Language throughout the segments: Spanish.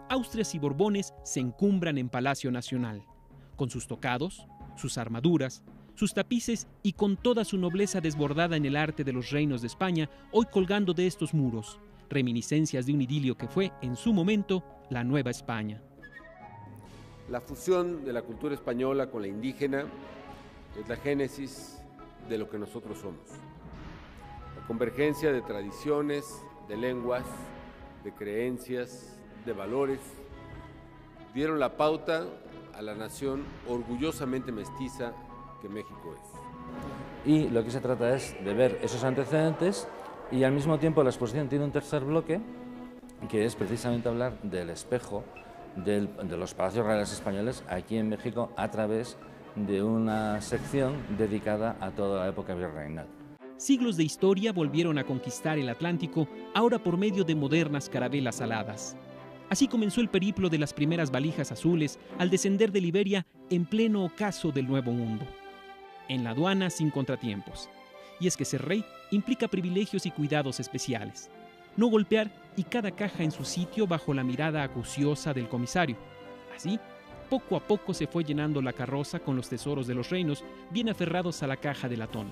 Austrias y Borbones se encumbran en Palacio Nacional, con sus tocados, sus armaduras, sus tapices y con toda su nobleza desbordada en el arte de los reinos de España, hoy colgando de estos muros, reminiscencias de un idilio que fue, en su momento, la Nueva España. La fusión de la cultura española con la indígena es la génesis de lo que nosotros somos. La convergencia de tradiciones, de lenguas, de creencias, de valores, dieron la pauta a la nación orgullosamente mestiza que México es. Y lo que se trata es de ver esos antecedentes y al mismo tiempo la exposición tiene un tercer bloque que es precisamente hablar del espejo de los palacios reales españoles aquí en México a través de una sección dedicada a toda la época virreinal. Siglos de historia volvieron a conquistar el Atlántico, ahora por medio de modernas carabelas aladas. Así comenzó el periplo de las primeras valijas azules al descender de Liberia en pleno ocaso del Nuevo Mundo. En la aduana sin contratiempos. Y es que ser rey implica privilegios y cuidados especiales. No golpear y cada caja en su sitio bajo la mirada acuciosa del comisario. Así, poco a poco se fue llenando la carroza con los tesoros de los reinos bien aferrados a la caja de latón.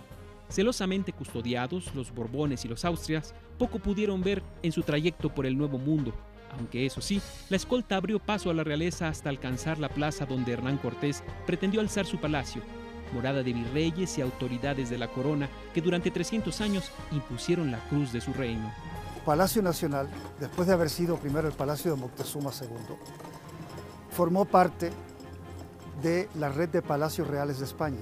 Celosamente custodiados, los Borbones y los Austrias poco pudieron ver en su trayecto por el Nuevo Mundo, aunque eso sí, la escolta abrió paso a la realeza hasta alcanzar la plaza donde Hernán Cortés pretendió alzar su palacio, morada de virreyes y autoridades de la corona que durante 300 años impusieron la cruz de su reino. Palacio Nacional, después de haber sido primero el Palacio de Moctezuma II, formó parte de la red de palacios reales de España.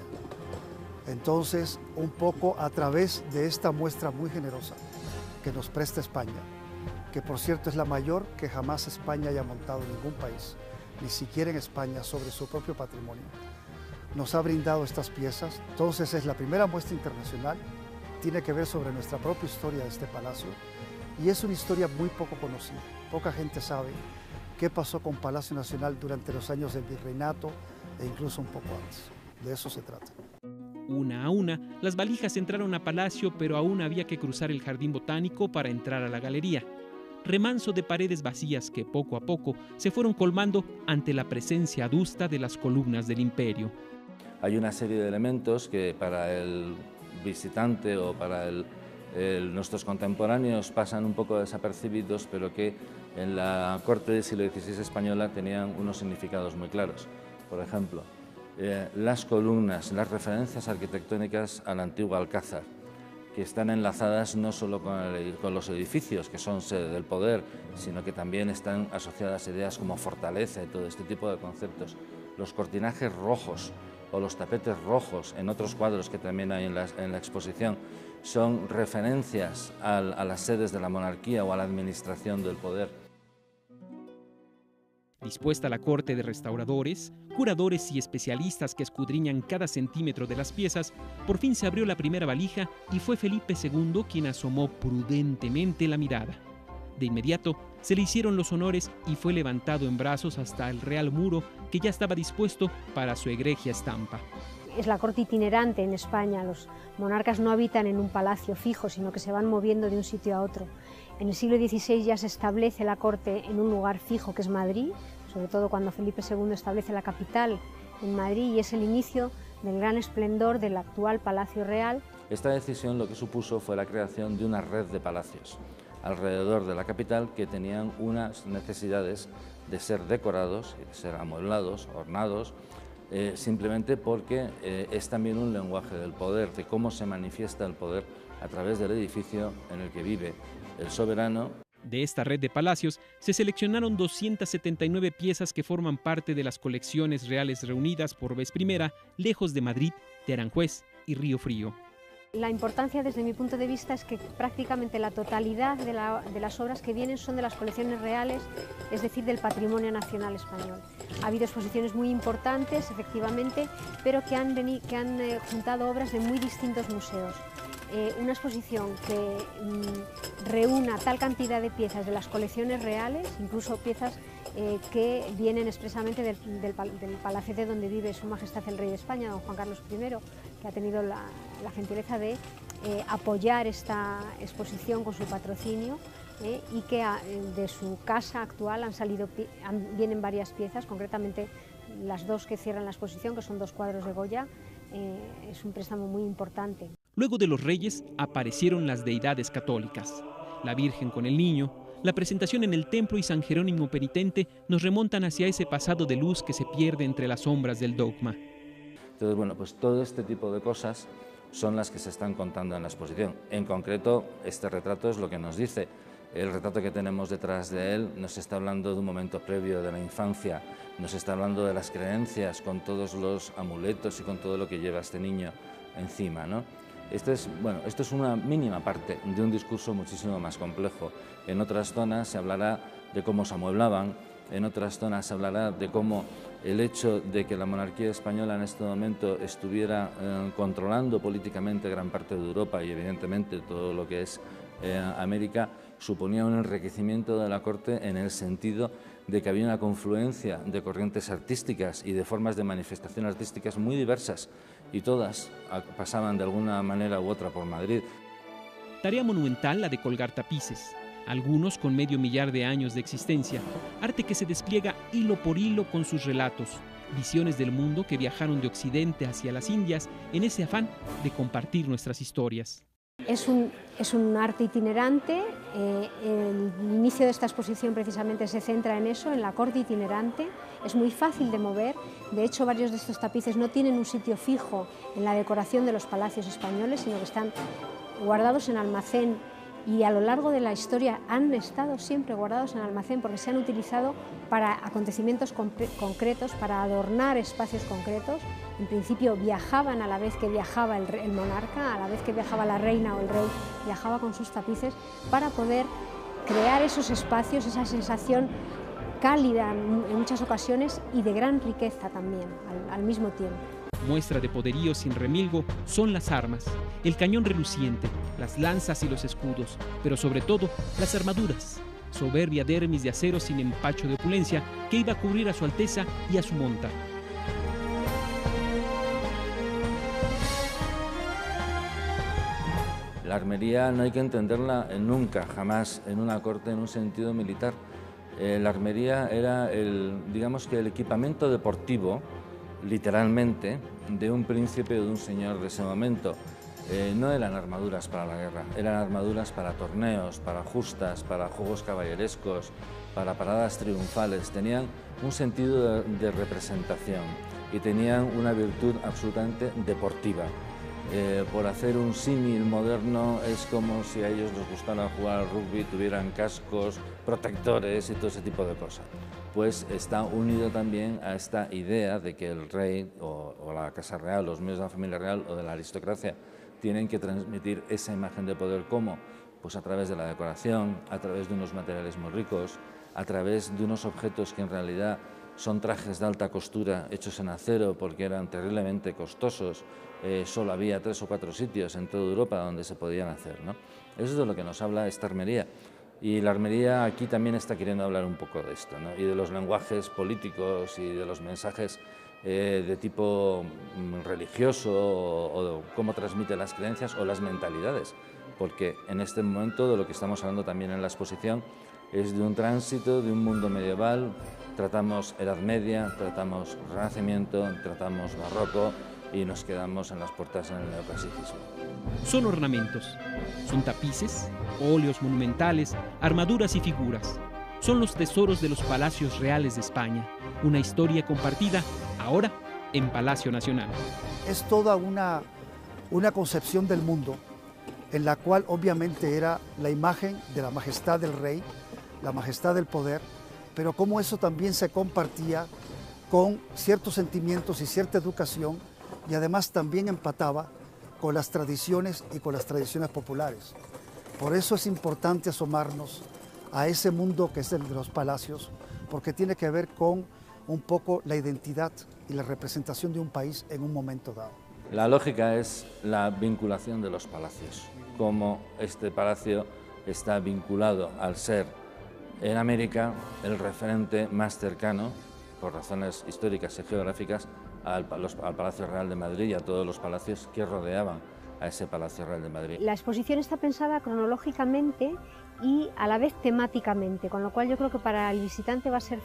Entonces, un poco a través de esta muestra muy generosa que nos presta España, que por cierto es la mayor que jamás España haya montado en ningún país, ni siquiera en España, sobre su propio patrimonio, nos ha brindado estas piezas. Entonces es la primera muestra internacional, tiene que ver sobre nuestra propia historia de este palacio y es una historia muy poco conocida. Poca gente sabe qué pasó con Palacio Nacional durante los años del virreinato e incluso un poco antes. De eso se trata. Una a una, las valijas entraron a Palacio, pero aún había que cruzar el jardín botánico para entrar a la galería. Remanso de paredes vacías que poco a poco se fueron colmando ante la presencia adusta de las columnas del imperio. Hay una serie de elementos que para el visitante o para nuestros contemporáneos pasan un poco desapercibidos, pero que en la corte del siglo XVI española tenían unos significados muy claros. Por ejemplo, las columnas, las referencias arquitectónicas al antiguo Alcázar, que están enlazadas no solo con los edificios, que son sede del poder, sino que también están asociadas a ideas como fortaleza y todo este tipo de conceptos. Los cortinajes rojos o los tapetes rojos en otros cuadros que también hay en la exposición son referencias a las sedes de la monarquía o a la administración del poder. Dispuesta la corte de restauradores, curadores y especialistas que escudriñan cada centímetro de las piezas, por fin se abrió la primera valija y fue Felipe II quien asomó prudentemente la mirada. De inmediato se le hicieron los honores y fue levantado en brazos hasta el Real Muro que ya estaba dispuesto para su egregia estampa. Es la corte itinerante en España. Los monarcas no habitan en un palacio fijo, sino que se van moviendo de un sitio a otro. En el siglo XVI ya se establece la corte en un lugar fijo que es Madrid, sobre todo cuando Felipe II establece la capital en Madrid, y es el inicio del gran esplendor del actual Palacio Real. Esta decisión lo que supuso fue la creación de una red de palacios alrededor de la capital que tenían unas necesidades de ser decorados, de ser amueblados, ornados, simplemente porque es también un lenguaje del poder, de cómo se manifiesta el poder a través del edificio en el que vive el soberano. De esta red de palacios se seleccionaron 279 piezas que forman parte de las colecciones reales reunidas por vez primera lejos de Madrid, de Aranjuez y Río Frío. La importancia desde mi punto de vista es que prácticamente la totalidad de las obras que vienen son de las colecciones reales, es decir, del patrimonio nacional español. Ha habido exposiciones muy importantes, efectivamente, pero que han juntado obras de muy distintos museos. Una exposición que reúna tal cantidad de piezas de las colecciones reales, incluso piezas que vienen expresamente del palacete donde vive Su Majestad el Rey de España, don Juan Carlos I, que ha tenido la gentileza de apoyar esta exposición con su patrocinio, y que de su casa actual vienen varias piezas, concretamente las dos que cierran la exposición, que son 2 cuadros de Goya. Es un préstamo muy importante. Luego de los reyes aparecieron las deidades católicas. La Virgen con el Niño, la presentación en el templo y San Jerónimo penitente nos remontan hacia ese pasado de luz que se pierde entre las sombras del dogma. Entonces, bueno, pues todo este tipo de cosas son las que se están contando en la exposición. En concreto, este retrato es lo que nos dice. El retrato que tenemos detrás de él nos está hablando de un momento previo de la infancia, nos está hablando de las creencias con todos los amuletos y con todo lo que lleva este niño encima, ¿no? Esto es una mínima parte de un discurso muchísimo más complejo. En otras zonas se hablará de cómo se amueblaban, en otras zonas se hablará de cómo el hecho de que la monarquía española en este momento estuviera controlando políticamente gran parte de Europa y evidentemente todo lo que es América, suponía un enriquecimiento de la corte en el sentido de que había una confluencia de corrientes artísticas y de formas de manifestación artísticas muy diversas y todas pasaban de alguna manera u otra por Madrid. Tarea monumental la de colgar tapices, algunos con medio millar de años de existencia, arte que se despliega hilo por hilo con sus relatos, visiones del mundo que viajaron de Occidente hacia las Indias en ese afán de compartir nuestras historias. Es un arte itinerante, el inicio de esta exposición precisamente se centra en eso, en la corte itinerante, es muy fácil de mover, de hecho varios de estos tapices no tienen un sitio fijo en la decoración de los palacios españoles, sino que están guardados en almacén y a lo largo de la historia han estado siempre guardados en almacén porque se han utilizado para acontecimientos concretos, para adornar espacios concretos. En principio viajaban a la vez que viajaba el monarca, a la vez que viajaba la reina o el rey, viajaba con sus tapices para poder crear esos espacios, esa sensación cálida en muchas ocasiones y de gran riqueza también al mismo tiempo. Muestra de poderío sin remilgo son las armas, el cañón reluciente, las lanzas y los escudos, pero sobre todo las armaduras, soberbia dermis de acero sin empacho de opulencia que iba a cubrir a su Alteza y a su monta. La armería no hay que entenderla nunca, jamás, en una corte en un sentido militar. La armería era digamos que el equipamiento deportivo, literalmente, de un príncipe o de un señor de ese momento. No eran armaduras para la guerra, eran armaduras para torneos, para justas, para juegos caballerescos, para paradas triunfales. Tenían un sentido de representación y tenían una virtud absolutamente deportiva. Por hacer un símil moderno, es como si a ellos les gustara jugar al rugby, tuvieran cascos, protectores y todo ese tipo de cosas. Pues está unido también a esta idea de que el rey o la casa real, los miembros de la familia real o de la aristocracia tienen que transmitir esa imagen de poder. ¿Cómo? Pues a través de la decoración, a través de unos materiales muy ricos, a través de unos objetos que en realidad son trajes de alta costura hechos en acero porque eran terriblemente costosos. Solo había 3 o 4 sitios en toda Europa donde se podían hacer, ¿no? Eso es de lo que nos habla esta armería. Y la armería aquí también está queriendo hablar un poco de esto, ¿no? Y de los lenguajes políticos y de los mensajes de tipo religioso o cómo transmite las creencias o las mentalidades. Porque en este momento de lo que estamos hablando también en la exposición es de un tránsito de un mundo medieval. Tratamos Edad Media, tratamos Renacimiento, tratamos Barroco y nos quedamos en las puertas en el neoclasicismo. Son ornamentos, son tapices, óleos monumentales, armaduras y figuras. Son los tesoros de los palacios reales de España, una historia compartida ahora en Palacio Nacional. Es toda una concepción del mundo en la cual obviamente era la imagen de la majestad del rey, la majestad del poder, pero cómo eso también se compartía con ciertos sentimientos y cierta educación y además también empataba con las tradiciones y con las tradiciones populares. Por eso es importante asomarnos a ese mundo que es el de los palacios, porque tiene que ver con un poco la identidad y la representación de un país en un momento dado. La lógica es la vinculación de los palacios, como este palacio está vinculado al ser en América el referente más cercano, por razones históricas y geográficas, al Palacio Real de Madrid y a todos los palacios que rodeaban a ese Palacio Real de Madrid. La exposición está pensada cronológicamente y a la vez temáticamente, con lo cual yo creo que para el visitante va a ser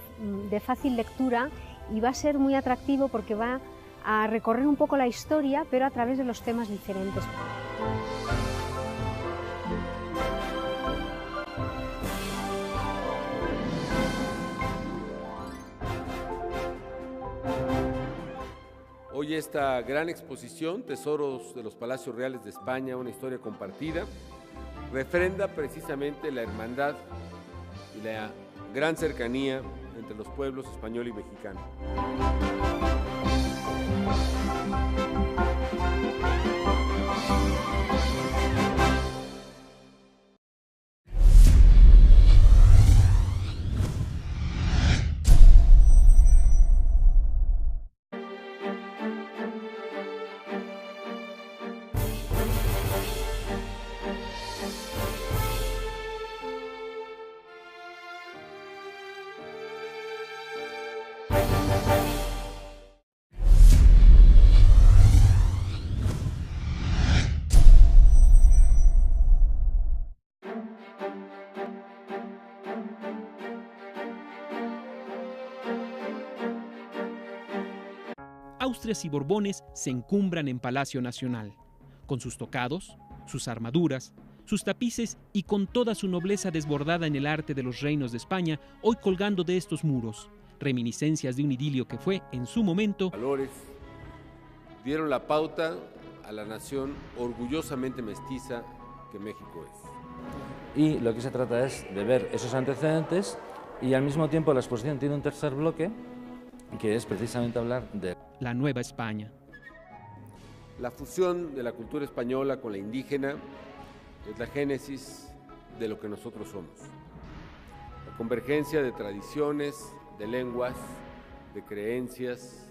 de fácil lectura y va a ser muy atractivo porque va a recorrer un poco la historia, pero a través de los temas diferentes. Hoy esta gran exposición, Tesoros de los Palacios Reales de España, una historia compartida, refrenda precisamente la hermandad y la gran cercanía entre los pueblos español y mexicano. Austrias y Borbones se encumbran en Palacio Nacional, con sus tocados, sus armaduras, sus tapices y con toda su nobleza desbordada en el arte de los reinos de España, hoy colgando de estos muros, reminiscencias de un idilio que fue, en su momento, Valores dieron la pauta a la nación orgullosamente mestiza que México es. Y lo que se trata es de ver esos antecedentes y al mismo tiempo la exposición tiene un tercer bloque que es precisamente hablar de la Nueva España. La fusión de la cultura española con la indígena es la génesis de lo que nosotros somos. La convergencia de tradiciones, de lenguas, de creencias,